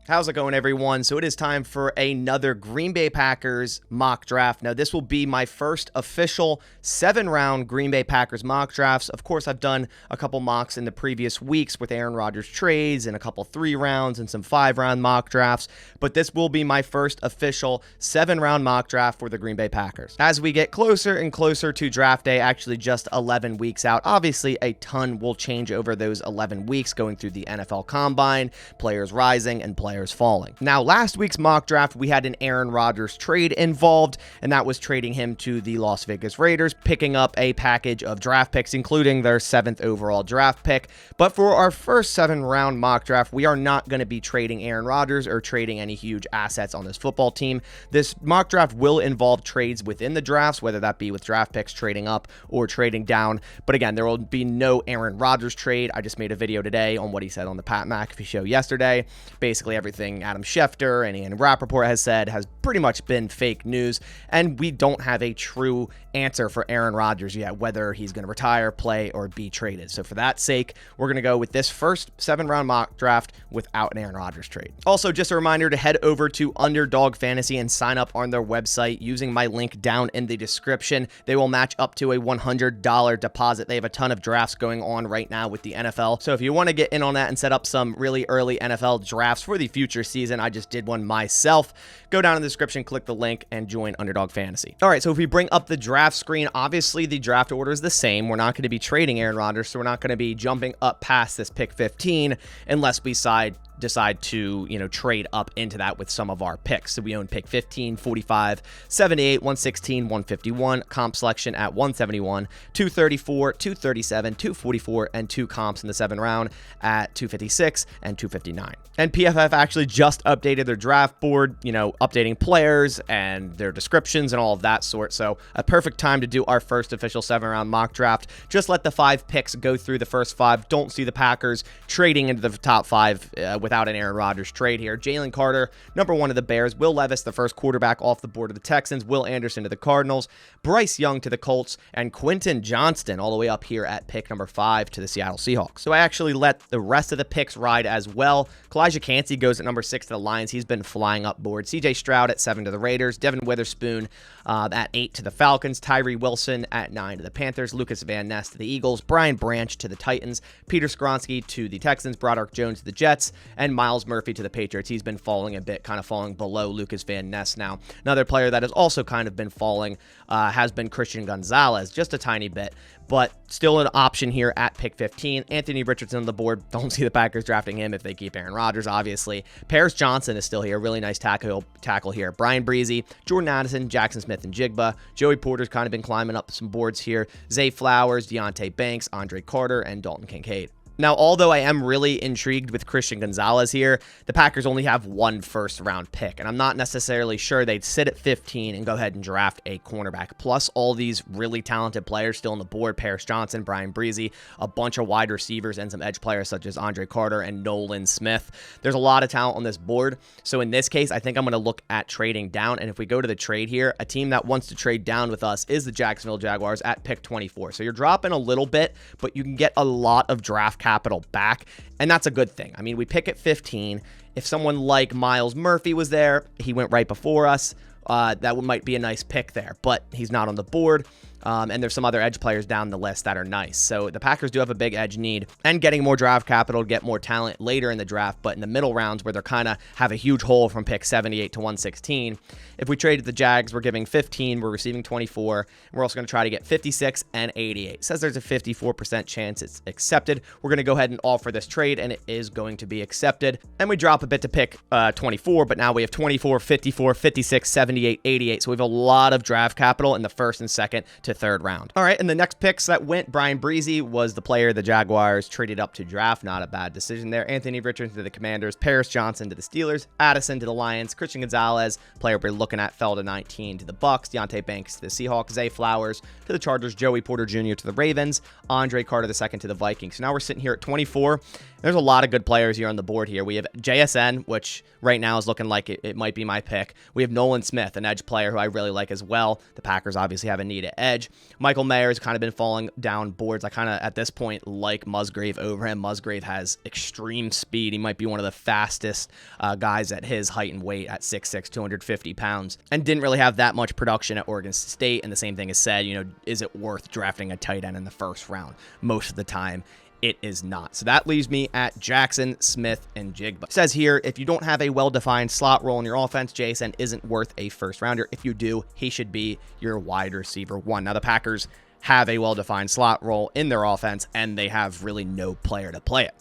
How's it going, everyone? So it is time for another Green Bay Packers mock draft. Now, this will be my first official 7-round Green Bay Packers mock drafts. Of course, I've done a couple mocks in the previous weeks with Aaron Rodgers trades and a couple 3-rounds and some 5-round mock drafts, but this will be my first official 7-round mock draft for the Green Bay Packers. As we get closer and closer to draft day, actually just 11 weeks out, obviously a ton will change over those 11 weeks going through the NFL Combine, players rising and players falling. Now, last week's mock draft, we had an Aaron Rodgers trade involved, and that was trading him to the Las Vegas Raiders, picking up a package of draft picks, including their 7th overall draft pick. But for our first 7-round mock draft, we are not going to be trading Aaron Rodgers or trading any huge assets on this football team. This mock draft will involve trades within the drafts, whether that be with draft picks trading up or trading down. But again, there will be no Aaron Rodgers trade. I just made a video today on what he said on the Pat McAfee show yesterday. Basically, everything Adam Schefter and Ian Rappaport has said has pretty much been fake news, and we don't have a true answer for Aaron Rodgers yet, whether he's going to retire, play, or be traded. So for that sake, we're going to go with this first 7-round mock draft without an Aaron Rodgers trade. Also, just a reminder to head over to Underdog Fantasy and sign up on their website using my link down in the description. They will match up to a $100 deposit. They have a ton of drafts going on right now with the NFL. So if you want to get in on that and set up some really early NFL drafts for the future season, I just did one myself. Go down in the description, click the link, and join Underdog Fantasy. All right, so if we bring up the draft screen, obviously the draft order is the same. We're not going to be trading Aaron Rodgers, so we're not going to be jumping up past this pick 15 unless we decide to, trade up into that with some of our picks. So we own pick 15, 45, 78, 116, 151, comp selection at 171, 234, 237, 244, and 2 comps in the 7th round at 256 and 259. And PFF actually just updated their draft board, updating players and their descriptions and all of that sort. So a perfect time to do our first official 7-round mock draft. Just let the 5 picks go through the first 5. Don't see the Packers trading into the top 5 without an Aaron Rodgers trade here. Jalen Carter, number 1 of the Bears. Will Levis, the first quarterback off the board of the Texans. Will Anderson to the Cardinals. Bryce Young to the Colts. And Quentin Johnston all the way up here at pick number 5 to the Seattle Seahawks. So I actually let the rest of the picks ride as well. Kalijah Cansey goes at number 6 to the Lions. He's been flying up board. CJ Stroud at 7 to the Raiders. Devin Witherspoon at 8 to the Falcons. Tyree Wilson at 9 to the Panthers. Lucas Van Ness to the Eagles. Brian Branch to the Titans. Peter Skoronski to the Texans. Broderick Jones to the Jets. And Miles Murphy to the Patriots. He's been falling a bit, kind of falling below Lucas Van Ness now. Another player that has also kind of been falling has been Christian Gonzalez, just a tiny bit, but still an option here at pick 15. Anthony Richardson on the board. Don't see the Packers drafting him if they keep Aaron Rodgers, obviously. Paris Johnson is still here. Really nice tackle here. Brian Breezy, Jordan Addison, Jackson Smith, and Jigba. Joey Porter's kind of been climbing up some boards here. Zay Flowers, Deontay Banks, Andre Carter, and Dalton Kincaid. Now, although I am really intrigued with Christian Gonzalez here, the Packers only have 1 first-round pick, and I'm not necessarily sure they'd sit at 15 and go ahead and draft a cornerback. Plus, all these really talented players still on the board, Paris Johnson, Brian Breezy, a bunch of wide receivers, and some edge players such as Andre Carter and Nolan Smith. There's a lot of talent on this board, so in this case, I think I'm going to look at trading down, and if we go to the trade here, a team that wants to trade down with us is the Jacksonville Jaguars at pick 24. So you're dropping a little bit, but you can get a lot of draft capital back, and that's a good thing. I mean, we pick at 15. If someone like Miles Murphy was there, he went right before us. That might be a nice pick there, but he's not on the board. And there's some other edge players down the list that are nice. So the Packers do have a big edge need, and getting more draft capital to get more talent later in the draft. But in the middle rounds where they're kind of have a huge hole from pick 78 to 116, if we traded the Jags, we're giving 15, we're receiving 24. And we're also going to try to get 56 and 88. It says there's a 54% chance it's accepted. We're going to go ahead and offer this trade, and it is going to be accepted. And we drop a bit to pick 24, but now we have 24, 54, 56, 78, 88. So we have a lot of draft capital in the first and second to 3rd round. All right, and the next picks that went, Brian Breezy was the player the Jaguars traded up to draft. Not a bad decision there. Anthony Richardson to the Commanders, Paris Johnson to the Steelers, Addison to the Lions, Christian Gonzalez, player we're looking at, fell to 19 to the Bucks, Deontay Banks to the Seahawks, Zay Flowers to the Chargers, Joey Porter Jr. to the Ravens, Andre Carter II to the Vikings. So now we're sitting here at 24, There's a lot of good players here on the board here. We have JSN, which right now is looking like it might be my pick. We have Nolan Smith, an edge player who I really like as well. The Packers obviously have a need at edge. Michael Mayer's kind of been falling down boards. I kind of, at this point, like Musgrave over him. Musgrave has extreme speed. He might be one of the fastest guys at his height and weight at 6'6", 250 pounds, and didn't really have that much production at Oregon State. And the same thing is said, is it worth drafting a tight end in the first round? Most of the time, it is not. So that leaves me at Jackson, Smith, and Jigba. It says here, if you don't have a well-defined slot role in your offense, JSN isn't worth a first rounder. If you do, he should be your wide receiver 1. Now, the Packers have a well-defined slot role in their offense, and they have really no player to play it.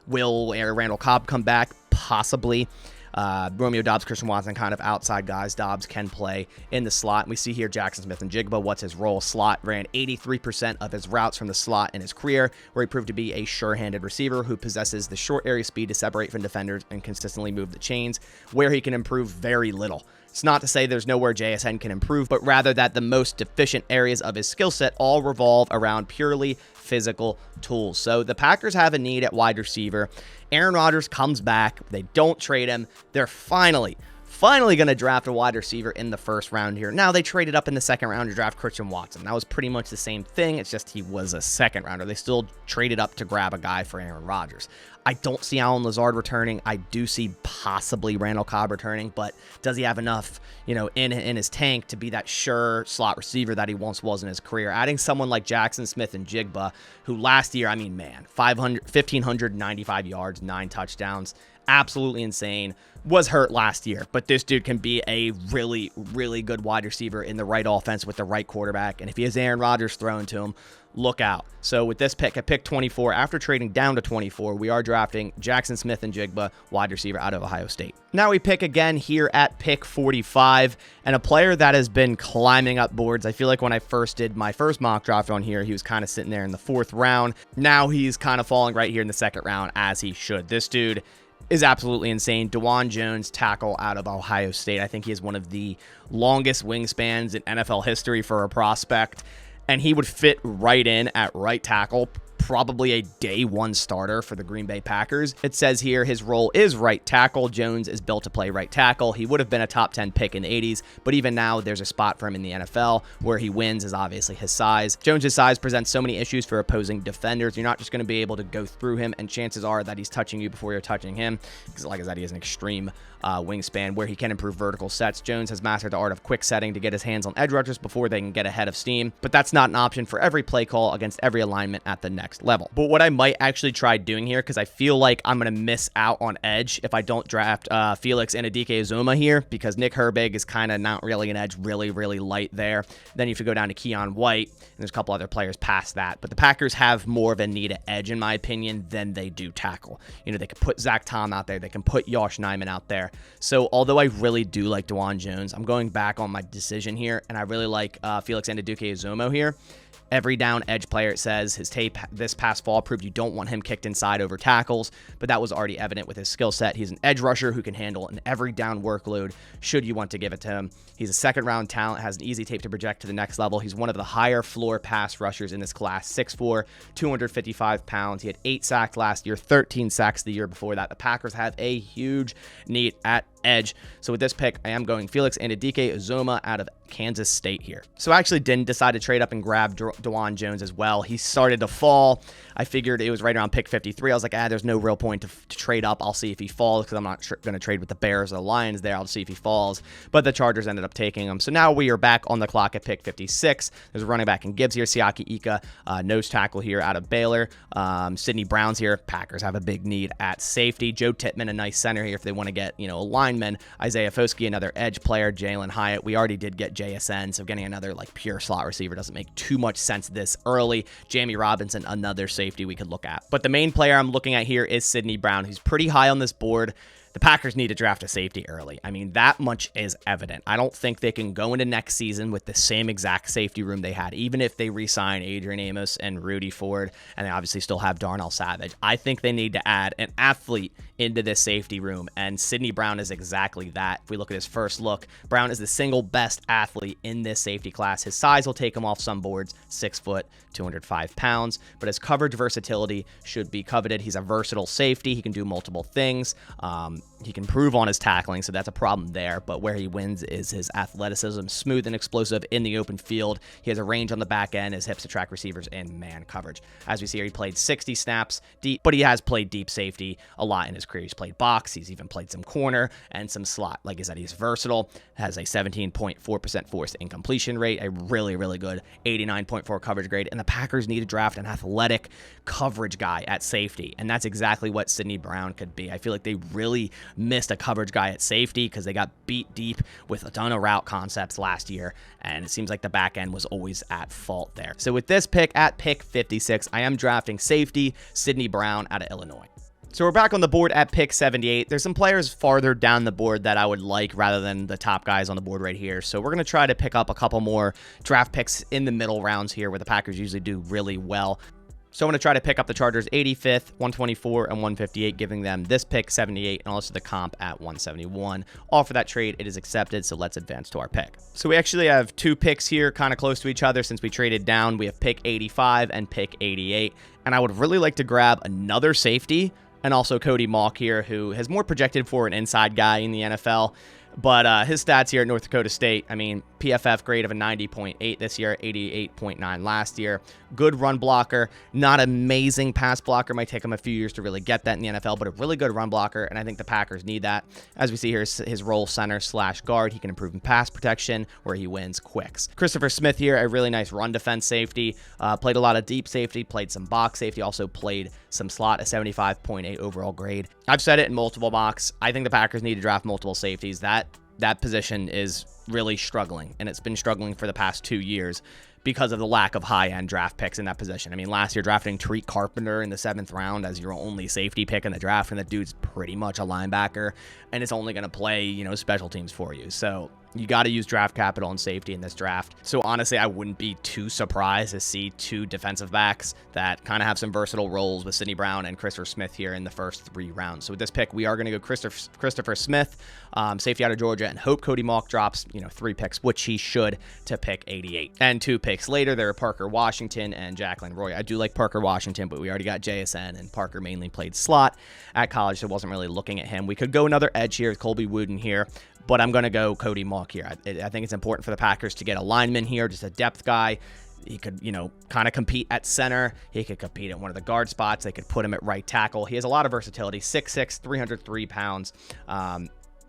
Will Randall Cobb come back? Possibly. Romeo Doubs, Christian Watson, kind of outside guys. Doubs can play in the slot. And we see here Jackson Smith and Jigba. What's his role? Slot. Ran 83% of his routes from the slot in his career, where he proved to be a sure-handed receiver who possesses the short area speed to separate from defenders and consistently move the chains, where he can improve very little. It's not to say there's nowhere JSN can improve, but rather that the most deficient areas of his skill set all revolve around purely physical tools. So the Packers have a need at wide receiver. Aaron Rodgers comes back. They don't trade him. They're finally going to draft a wide receiver in the first round here. Now, they traded up in the second round to draft Christian Watson. That was pretty much the same thing. It's just he was a second rounder. They still traded up to grab a guy for Aaron Rodgers. I don't see Allen Lazard returning. I do see possibly Randall Cobb returning, but does he have enough, in his tank to be that sure slot receiver that he once was in his career? Adding someone like Jackson Smith and Jigba, who last year, 1,595 yards, 9 touchdowns, absolutely insane. Was hurt last year, but this dude can be a really, really good wide receiver in the right offense with the right quarterback. And if he has Aaron Rodgers thrown to him, look out. So with this pick, at pick 24, after trading down to 24, we are drafting Jackson Smith and Jigba, wide receiver out of Ohio State. Now we pick again here at pick 45, and a player that has been climbing up boards. I feel like when I first did my first mock draft on here, he was kind of sitting there in the 4th round. Now he's kind of falling right here in the 2nd round, as he should. This dude is absolutely insane. Dawand Jones, tackle out of Ohio State. I think he is one of the longest wingspans in NFL history for a prospect, and he would fit right in at right tackle, probably a day 1 starter for the Green Bay Packers. It says here his role is right tackle. Jones is built to play right tackle. He would have been a top 10 pick in the 80s, but even now there's a spot for him in the NFL. Where he wins is obviously his size. Jones's size presents so many issues for opposing defenders. You're not just going to be able to go through him, and chances are that he's touching you before you're touching him, because like I said, he has an extreme wingspan where he can improve vertical sets. Jones has mastered the art of quick setting to get his hands on edge rushers before they can get ahead of steam, but that's not an option for every play call against every alignment at the next level. But what I might actually try doing here, because I feel like I'm going to miss out on edge if I don't draft Felix Anudike-Uzomah here, because Nick Herbig is kind of not really an edge, really, really light there. Then you have to go down to Keon White, and there's a couple other players past that. But the Packers have more of a need at edge, in my opinion, than they do tackle. They can put Zach Tom out there. They can put Josh Nijman out there. So although I really do like Dawand Jones, I'm going back on my decision here, and I really like Felix Anudike-Uzomah here. Every down edge player, it says, his tape this past fall proved you don't want him kicked inside over tackles, but that was already evident with his skill set. He's an edge rusher who can handle an every down workload should you want to give it to him. He's a 2nd round talent, has an easy tape to project to the next level. He's one of the higher floor pass rushers in this class, 6'4", 255 pounds. He had 8 sacks last year, 13 sacks the year before that. The Packers have a huge need at edge. So with this pick, I am going Felix Anudike-Uzomah out of Kansas State here. So I actually didn't decide to trade up and grab Dawand Jones as well. He started to fall. I figured it was right around pick 53. I was like, there's no real point to trade up. I'll see if he falls, because I'm not going to trade with the Bears or the Lions there. I'll see if he falls. But the Chargers ended up taking him. So now we are back on the clock at pick 56. There's a running back in Gibbs here. Siaki Ika, nose tackle here out of Baylor. Sidney Brown's here. Packers have a big need at safety. Joe Tittman, a nice center here if they want to get, a lineman. Isaiah Foskey, another edge player. Jalen Hyatt. We already did get JSN, so getting another pure slot receiver doesn't make too much sense this early. Jamie Robinson, another safety we could look at. But the main player I'm looking at here is Sidney Brown. He's pretty high on this board. The Packers need to draft a safety early. I mean, that much is evident. I don't think they can go into next season with the same exact safety room they had, even if they re-sign Adrian Amos and Rudy Ford, and they obviously still have Darnell Savage. I think they need to add an athlete into this safety room, and Sidney Brown is exactly that. If we look at his first look, Brown is the single best athlete in this safety class. His size will take him off some boards, 6 foot, 205 pounds, but his coverage versatility should be coveted. He's a versatile safety. He can do multiple things. He can improve on his tackling, so that's a problem there, but where he wins is his athleticism, smooth and explosive in the open field. He has a range on the back end, his hips attract receivers, and man coverage. As we see here, he played 60 snaps deep, but he has played deep safety a lot in his career. He's played box, he's even played some corner and some slot. Like I said, he's versatile, has a 17.4% forced incompletion rate, a really, really good 89.4 coverage grade, and the Packers need to draft an athletic coverage guy at safety, and that's exactly what Sidney Brown could be. I feel like they really missed a coverage guy at safety because they got beat deep with a ton of route concepts last year, and it seems like the back end was always at fault there. So with this pick, at pick 56, I am drafting safety Sidney Brown out of Illinois. So we're back on the board at pick 78. There's some players farther down the board that I would like rather than the top guys on the board right here. So we're going to try to pick up a couple more draft picks in the middle rounds here where the Packers usually do really well. So I'm going to try to pick up the Chargers 85th, 124, and 158, giving them this pick 78 and also the comp at 171. All for that trade. It is accepted, so let's advance to our pick. So we actually have two picks here kind of close to each other since we traded down. We have pick 85 and pick 88, and I would really like to grab another safety and also Cody Mauch here, who has more projected for an inside guy in the NFL. But his stats here at North Dakota State, I mean, PFF grade of a 90.8 this year, 88.9 last year. Good run blocker, not amazing pass blocker. Might take him a few years to really get that in the NFL, but a really good run blocker, and I think the Packers need that. As we see here, his role center / guard. He can improve in pass protection where he wins quicks. Christopher Smith here, a really nice run defense safety. Played a lot of deep safety, played some box safety, also played some slot, a 75.8 overall grade. I've said it in multiple mocks. I think the Packers need to draft multiple safeties. That position is really struggling, and it's been struggling for the past 2 years because of the lack of high-end draft picks in that position. I mean, last year drafting Tariq Carpenter in the 7th round as your only safety pick in the draft, and that dude's pretty much a linebacker, and it's only going to play, special teams for you. So you got to use draft capital and safety in this draft. So honestly, I wouldn't be too surprised to see two defensive backs that kind of have some versatile roles with Sidney Brown and Christopher Smith here in the first 3 rounds. So with this pick, we are going to go Christopher Smith, safety out of Georgia, and hope Cody Mauch drops, 3 picks, which he should, to pick 88. And 2 picks later, there are Parker Washington and Jacqueline Roy. I do like Parker Washington, but we already got JSN, and Parker mainly played slot at college, so wasn't really looking at him. We could go another edge here with Colby Wooden here, but I'm going to go Cody Mauch here. I think it's important for the Packers to get a lineman here, just a depth guy. He could, kind of compete at center. He could compete at one of the guard spots. They could put him at right tackle. He has a lot of versatility, 6'6", 303 pounds.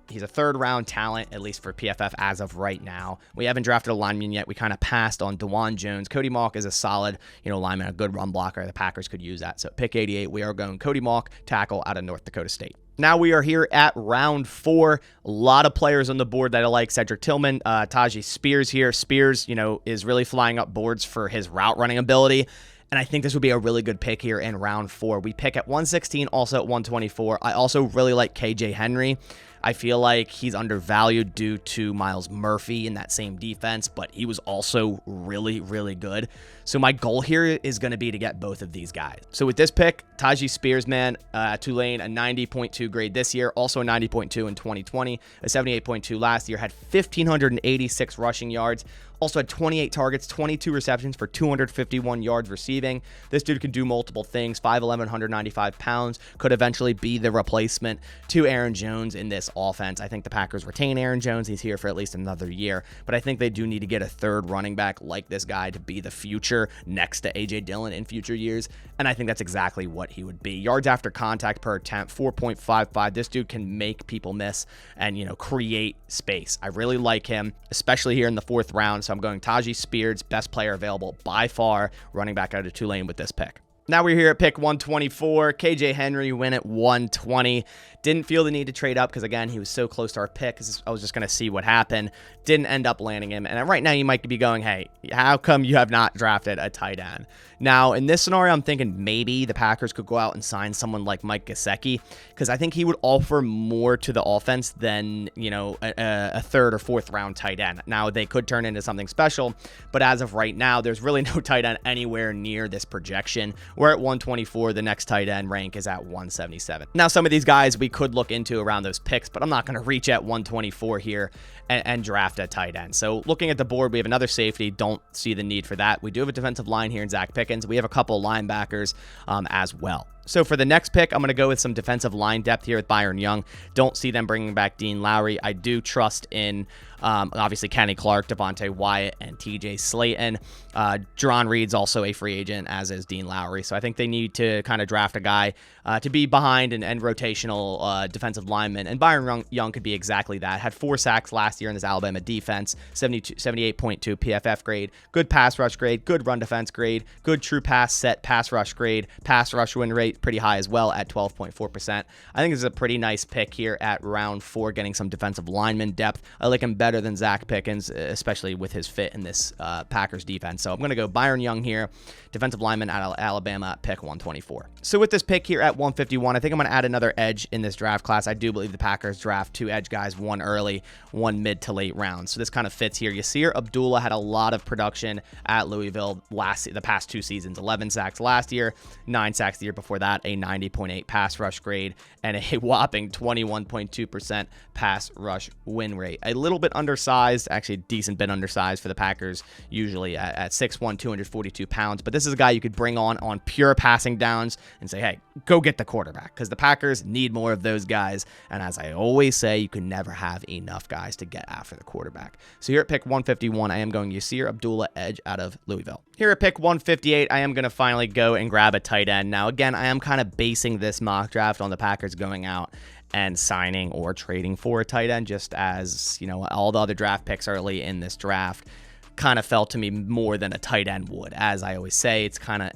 He's a 3rd-round talent, at least for PFF as of right now. We haven't drafted a lineman yet. We kind of passed on DeJuan Jones. Cody Mauch is a solid, lineman, a good run blocker. The Packers could use that. So pick 88, we are going Cody Mauch, tackle out of North Dakota State. Now we are here at round 4. A lot of players on the board that I like. Cedric Tillman, Taji Spears here. Spears, is really flying up boards for his route running ability. And I think this would be a really good pick here in round 4. We pick at 116, also at 124. I also really like KJ Henry. I feel like he's undervalued due to Myles Murphy in that same defense, but he was also really, really good. So my goal here is going to be to get both of these guys. So with this pick, Taji Spears, Tulane, a 90.2 grade this year, also a 90.2 in 2020, a 78.2 last year, had 1,586 rushing yards, also had 28 targets, 22 receptions for 251 yards receiving. This dude can do multiple things, 5'11", 195 pounds, could eventually be the replacement to Aaron Jones in this offense. I think the Packers retain Aaron Jones. He's here for at least another year, but I think they do need to get a 3rd running back like this guy to be the future next to A.J. Dillon in future years, and I think that's exactly what he would be. Yards after contact per attempt, 4.55. This dude can make people miss and, create space. I really like him, especially here in the 4th round, so I'm going Taji Spears, best player available by far, running back out of Tulane with this pick. Now we're here at pick 124. KJ Henry went at 120. Didn't feel the need to trade up because, again, he was so close to our pick. I was just going to see what happened. Didn't end up landing him. And right now you might be going, hey, how come you have not drafted a tight end? Now, in this scenario, I'm thinking maybe the Packers could go out and sign someone like Mike Gesicki because I think he would offer more to the offense than, a third or fourth round tight end. Now, they could turn into something special, but as of right now, there's really no tight end anywhere near this projection. We're at 124. The next tight end rank is at 177. Now, some of these guys we could look into around those picks, but I'm not going to reach at 124 here and draft a tight end. So looking at the board, we have another safety. Don't see the need for that. We do have a defensive line here in Zach Pickens. We have a couple linebackers as well. So for the next pick, I'm going to go with some defensive line depth here with Byron Young. Don't see them bringing back Dean Lowry. I do trust in, obviously, Kenny Clark, Devontae Wyatt, and TJ Slayton. Jerron Reed's also a free agent, as is Dean Lowry. So I think they need to kind of draft a guy to be behind and rotational defensive lineman. And Byron Young could be exactly that. Had 4 sacks last year in this Alabama defense, 78.2 PFF grade, good pass rush grade, good run defense grade, good true pass set pass rush grade, pass rush win rate pretty high as well at 12.4%. I think this is a pretty nice pick here at round 4, getting some defensive lineman depth. I like him better than Zach Pickens, especially with his fit in this Packers defense. So I'm going to go Byron Young here, defensive lineman out of Alabama at pick 124. So with this pick here at 151, I think I'm going to add another edge in this draft class. I do believe the Packers draft 2 edge guys, one early, one mid to late round. So this kind of fits here. Yasir Abdullah had a lot of production at Louisville the past 2 seasons. 11 sacks last year, 9 sacks the year before that, a 90.8 pass rush grade, and a whopping 21.2% pass rush win rate. A little bit undersized, actually a decent bit undersized for the Packers, usually at 6'1", 242 pounds. But this is a guy you could bring on pure passing downs and say, hey, go get the quarterback, because the Packers need more of those guys. And as I always say, you can never have enough guys to get after the quarterback. So here at pick 151, I am going Yasir Abdullah, edge out of Louisville. Here at pick 158, I am going to finally go and grab a tight end. Now, again, I am kind of basing this mock draft on the Packers going out and signing or trading for a tight end, just as, all the other draft picks early in this draft kind of felt to me more than a tight end would. As I always say, it's kind of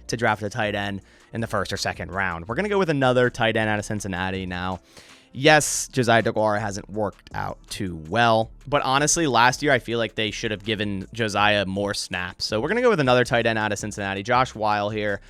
to draft a tight end in the first or second round. We're going to go with another tight end out of Cincinnati now. Yes, Josiah DeGuara hasn't worked out too well, but honestly, last year I feel like they should have given Josiah more snaps. So we're going to go with another tight end out of Cincinnati, Josh Weil here.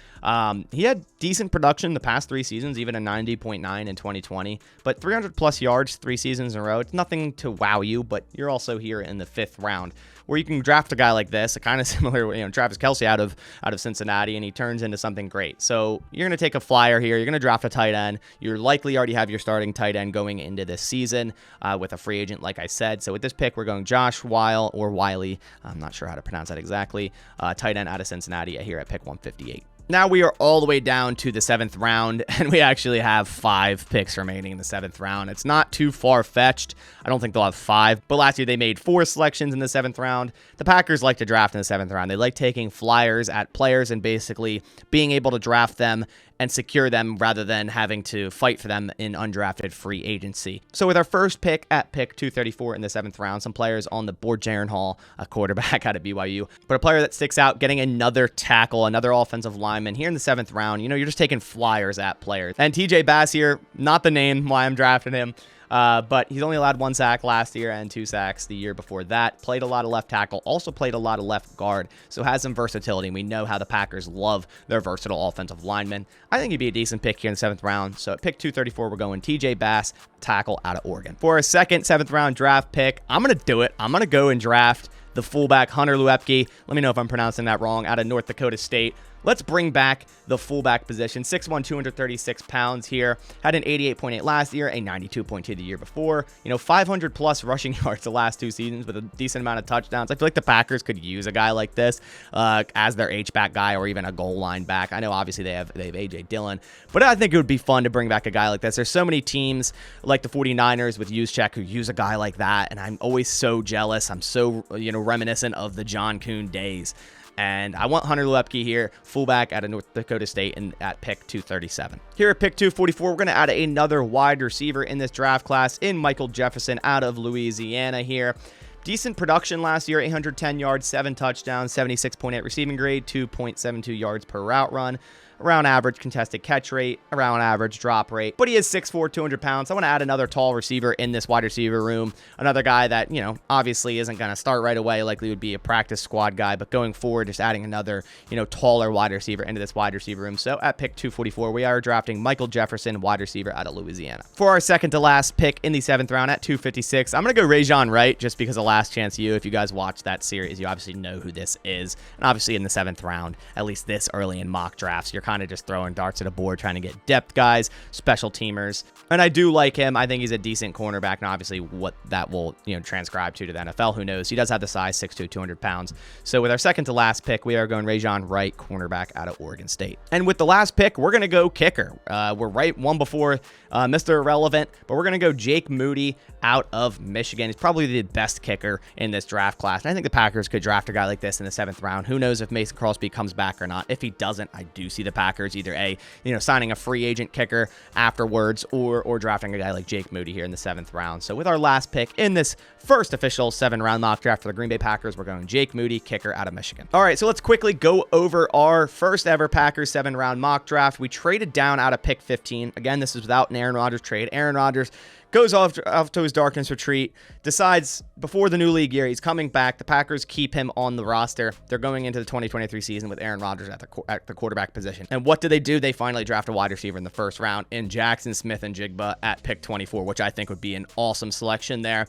He had decent production the past 3 seasons, even a 90.9 in 2020, but 300 plus yards 3 seasons in a row. It's nothing to wow you, but you're also here in the 5th round, where you can draft a guy like this, a kind of similar, Travis Kelce out of Cincinnati, and he turns into something great. So you're going to take a flyer here. You're going to draft a tight end. You're likely already have your starting tight end going into this season with a free agent, like I said. So with this pick, we're going Josh Weil or Wiley. I'm not sure how to pronounce that exactly. Tight end out of Cincinnati here at pick 158. Now we are all the way down to the 7th round, and we actually have 5 picks remaining in the 7th round. It's not too far-fetched. I don't think they'll have 5, but last year they made 4 selections in the 7th round. The Packers like to draft in the 7th round. They like taking flyers at players and basically being able to draft them and secure them rather than having to fight for them in undrafted free agency. So with our first pick at pick 234 in the 7th round, some players on the board: Jaron Hall, a quarterback out of BYU, but a player that sticks out, getting another tackle, another offensive lineman here in the 7th round. You're just taking flyers at players. And TJ Bass here, not the name why I'm drafting him. But he's only allowed 1 sack last year and 2 sacks the year before that. Played a lot of left tackle, also played a lot of left guard, so has some versatility. And we know how the Packers love their versatile offensive linemen. I think he'd be a decent pick here in the 7th round. So at pick 234, we're going TJ Bass, tackle out of Oregon. For a second 7th round draft pick, I'm going to do it. I'm going to go and draft the fullback Hunter Luepke. Let me know if I'm pronouncing that wrong, out of North Dakota State. Let's bring back the fullback position. 6'1", 236 pounds here. Had an 88.8 last year, a 92.2 the year before. 500 plus rushing yards the last 2 seasons with a decent amount of touchdowns. I feel like the Packers could use a guy like this as their H-back guy or even a goal line back. I know obviously they have A.J. Dillon, but I think it would be fun to bring back a guy like this. There's so many teams like the 49ers with Juszczyk who use a guy like that, and I'm always so jealous. I'm so reminiscent of the John Kuhn days. And I want Hunter Luepke here, fullback out of North Dakota State, and at pick 237. Here at pick 244, we're going to add another wide receiver in this draft class in Michael Jefferson out of Louisiana here. Decent production last year, 810 yards, 7 touchdowns, 76.8 receiving grade, 2.72 yards per route run. around average contested catch rate, around average drop rate, but he is 6'4", 200 pounds. I want to add another tall receiver in this wide receiver room, another guy that, you know, obviously isn't going to start right away, likely would be a practice squad guy, but going forward, just adding another, you know, taller wide receiver into this wide receiver room. So at pick 244, we are drafting Michael Jefferson, wide receiver out of Louisiana. For our second to last pick in the 7th round at 256, I'm going to go Rajon Wright, just because of Last Chance U. If you guys watch that series, you obviously know who this is. And obviously in the 7th round, at least this early in mock drafts, you're kind of just throwing darts at a board, trying to get depth guys, special teamers. And I do like him. I think he's a decent cornerback. And obviously what that will, you know, transcribe to the NFL, who knows? He does have the size, 6'2", 200 pounds. So with our second to last pick, we are going Rajon Wright, cornerback out of Oregon State. And with the last pick, we're going to go kicker. We're right one before Mr. Irrelevant, but we're going to go Jake Moody out of Michigan. He's probably the best kicker in this draft class. And I think the Packers could draft a guy like this in the 7th round. Who knows if Mason Crosby comes back or not. If he doesn't, I do see the Packers either signing a free agent kicker afterwards or drafting a guy like Jake Moody here in the 7th round. So with our last pick in this first official 7-round mock draft for the Green Bay Packers, we're going Jake Moody, kicker out of Michigan. All right, so let's quickly go over our first ever Packers 7-round mock draft. We traded down out of pick 15. Again, this is without an Aaron Rodgers trade. Aaron Rodgers goes off to his darkness retreat, decides before the new league year he's coming back. The Packers keep him on the roster. They're going into the 2023 season with Aaron Rodgers at the quarterback position. And what do? They finally draft a wide receiver in the first round in Jackson Smith-Njigba at pick 24, which I think would be an awesome selection there.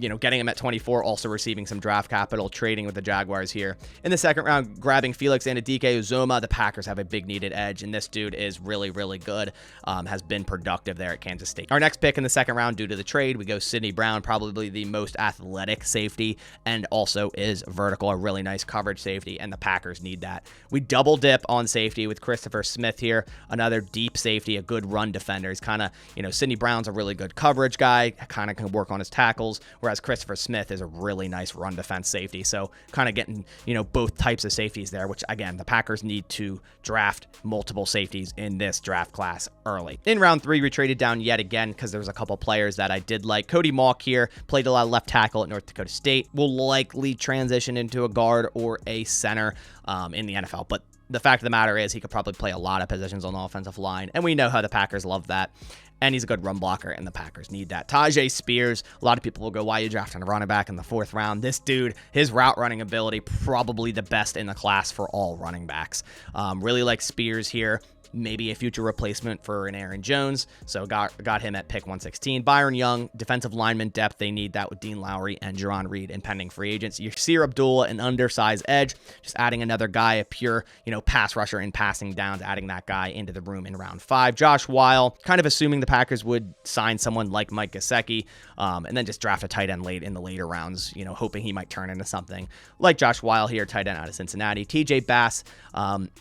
Getting him at 24, also receiving some draft capital, trading with the Jaguars here. In the second round, grabbing Felix Anudike-Uzomah. The Packers have a big needed edge, and this dude is really, really good. Has been productive there at Kansas State. Our next pick in the second round, due to the trade, we go Sidney Brown, probably the most athletic safety, and also is vertical, a really nice coverage safety, and the Packers need that. We double dip on safety with Christopher Smith here, another deep safety, a good run defender. He's kind of, Sidney Brown's a really good coverage guy, kind of can work on his tackles, whereas Christopher Smith is a really nice run defense safety. So kind of getting, both types of safeties there, which again, the Packers need to draft multiple safeties in this draft class early. In round 3, we traded down yet again because there was a couple players that I did like. Cody Mauch here played a lot of left tackle at North Dakota State, will likely transition into a guard or a center in the NFL, but the fact of the matter is he could probably play a lot of positions on the offensive line, and we know how the Packers love that. And he's a good run blocker, and the Packers need that. Tajay Spears, a lot of people will go, why are you drafting a running back in the 4th round? This dude, his route running ability, probably the best in the class for all running backs. Really like Spears here. Maybe a future replacement for an Aaron Jones. So got him at pick 116. Byron Young, defensive lineman depth. They need that with Dean Lowry and Jerron Reed and pending free agents. Yasir Abdullah, an undersized edge. Just adding another guy, a pure, pass rusher in passing downs, adding that guy into the room in round 5. Josh Weil, kind of assuming the Packers would sign someone like Mike Gesicki, and then just draft a tight end late in the later rounds, hoping he might turn into something like Josh Weil here, tight end out of Cincinnati. TJ Bass,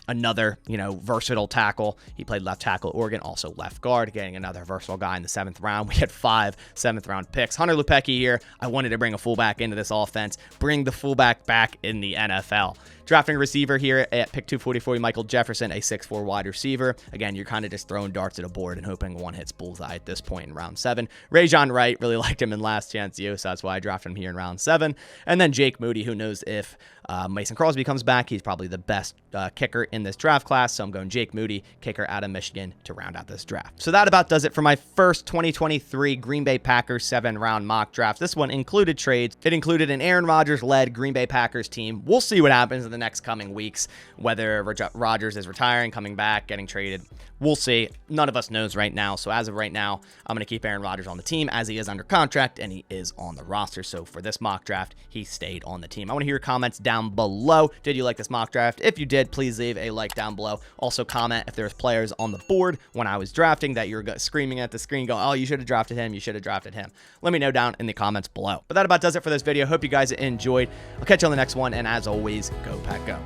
another, versatile tackle. He played left tackle at Oregon, also left guard, getting another versatile guy in the 7th round. We had 5 7th-round picks. Hunter Lupecki here. I wanted to bring a fullback into this offense, bring the fullback back in the NFL. Drafting a receiver here at pick 244, Michael Jefferson, a 6'4" wide receiver. Again, you're kind of just throwing darts at a board and hoping one hits bullseye at this point in round 7. Rajon Wright, really liked him in Last Chance U, so that's why I drafted him here in round 7. And then Jake Moody, who knows if Mason Crosby comes back. He's probably the best kicker in this draft class, so I'm going Jake Moody, kicker out of Michigan, to round out this draft. So that about does it for my first 2023 Green Bay Packers 7-round mock draft. This one included trades. It included an Aaron Rodgers-led Green Bay Packers team. We'll see what happens in the next coming weeks, whether Rodgers is retiring, coming back, getting traded. We'll see. None of us knows right now. So as of right now, I'm going to keep Aaron Rodgers on the team as he is under contract and he is on the roster. So for this mock draft, he stayed on the team. I want to hear your comments down below. Did you like this mock draft? If you did, please leave a like down below. Also comment if there's players on the board when I was drafting that you're screaming at the screen going, oh, you should have drafted him. You should have drafted him. Let me know down in the comments below. But that about does it for this video. Hope you guys enjoyed. I'll catch you on the next one. And as always, go Pack Go.